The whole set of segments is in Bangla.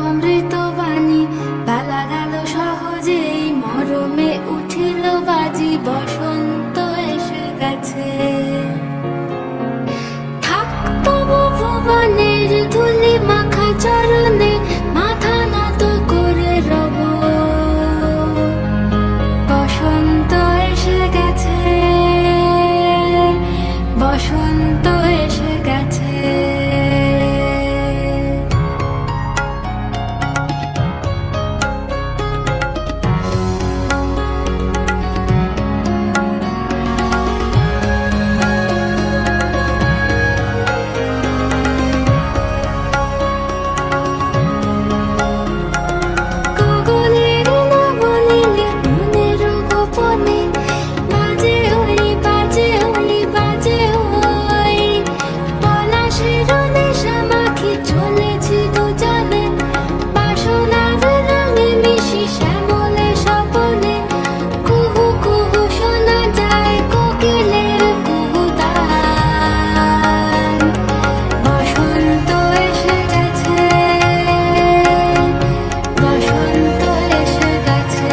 অমৃত বাণী বেলা গেল সহজেই, মরমে উঠিল বাজি, বসন্ত এসে গেছে। থাক তবু ভুবনের ধুলি মাখা চরণে, মাথা নত করে রব। বসন্ত এসে গেছে, বসন্ত এসে গেছে। গগনের নবনীলে মনের গোপনে, বাজে ওই বাজে ওই বাজে ওই, পলাশের নেশা মাখি চলেছি দুজনে, বাসনার রঙে মিশি শ্যামলে স্বপনে। কুহু কুহু শোনা যায় কোকিলের কুহুতান। বসন্ত এসে গেছে, বসন্ত এসে গেছে।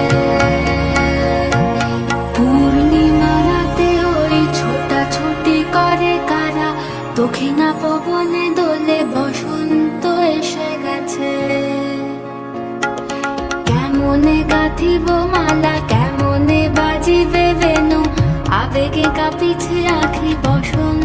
পূর্ণিমা রাতে ওই ছোটাছুটি করে কারা, দক্ষিণা পবনে দোলে, বসন্ত এসে গেছে। কেমনে গাঁথিব মালা, কেমনে বাজিবে বেনু, আবেগে কাঁপিছে আঁখি, বসন্ত